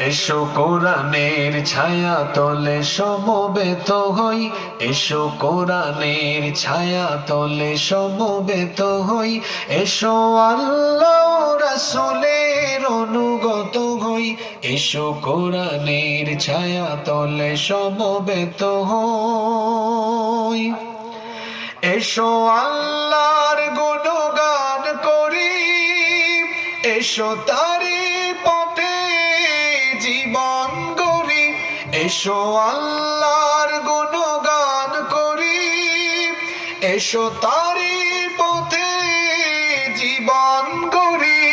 এসো কোরআনের ছায়া তলে সমবেত হই, এসো কোরআনের ছায়া তলে সমবেত হই, এসো আল্লাহ রাসূলের অনুগত হই, এসো কোরআনের ছায়া তলে সমবেত হই। এসো আল্লাহর গুণগান করি, এসো তারি পথে জীবন গড়ি, এসো আল্লাহর গুণগান করি, এসো তারি পথে জীবন গড়ি।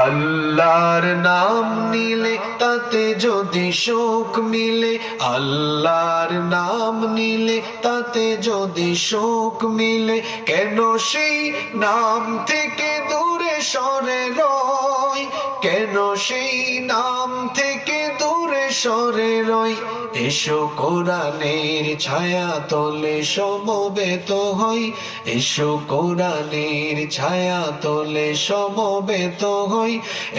আল্লাহর নাম নিলে তাতে যদি সুখ মিলে, আল্লাহর নাম নিলে তাতে যদি সুখ মিলে, কেন সেই নাম থেকে দূরে সরে রই, কেন সেই নাম থেকে দূরে সরে রই। এসো কোরআনের ছায়া তলে সমবেত হই, এসো কোরআনের ছায়া তলে সমবেত হই,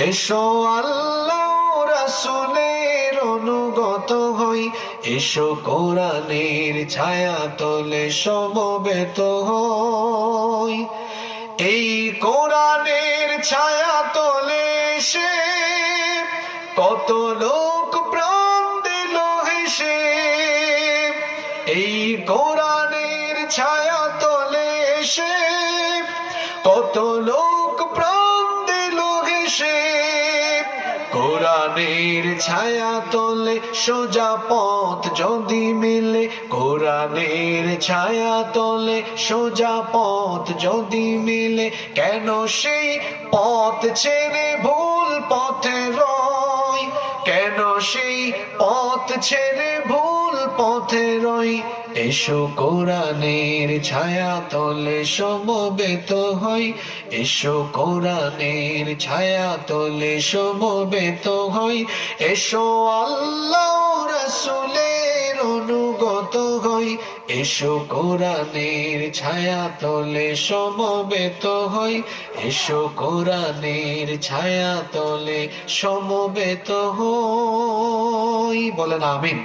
এসো আল্লাহ রাসূলের অনুগত হই, এসো কোরআনের ছায়া তলে সমবেত হই। এই কোরআনের ছায়া তলে এসে কত লোক প্রাণ দিল হেসে, এই কোরআনের ছায়া তলে এসে কত লোক প্রাণ দিল হেসে। কোরআনের ছায়া তলে সোজা পথ যদি মিলে, কোরআনের ছায়া তলে সোজা পথ যদি মিলে, কেন সেই পথ ছেড়ে ভুল পথে রই, কেন সেই পথ ছেড়ে ভুল পথে রই। এসো কোরআনের ছায়া তলে সমবেত হই, এসো কোরআনের ছায়া তলে সমবেত হই, এসো আল্লাহ রাসূলের অনুগত হই, এসো কোরআনের ছায়া তলে সমবেত হই, এসো কোরআনের ছায়া তলে সমবেত হই। বলেন আমিন।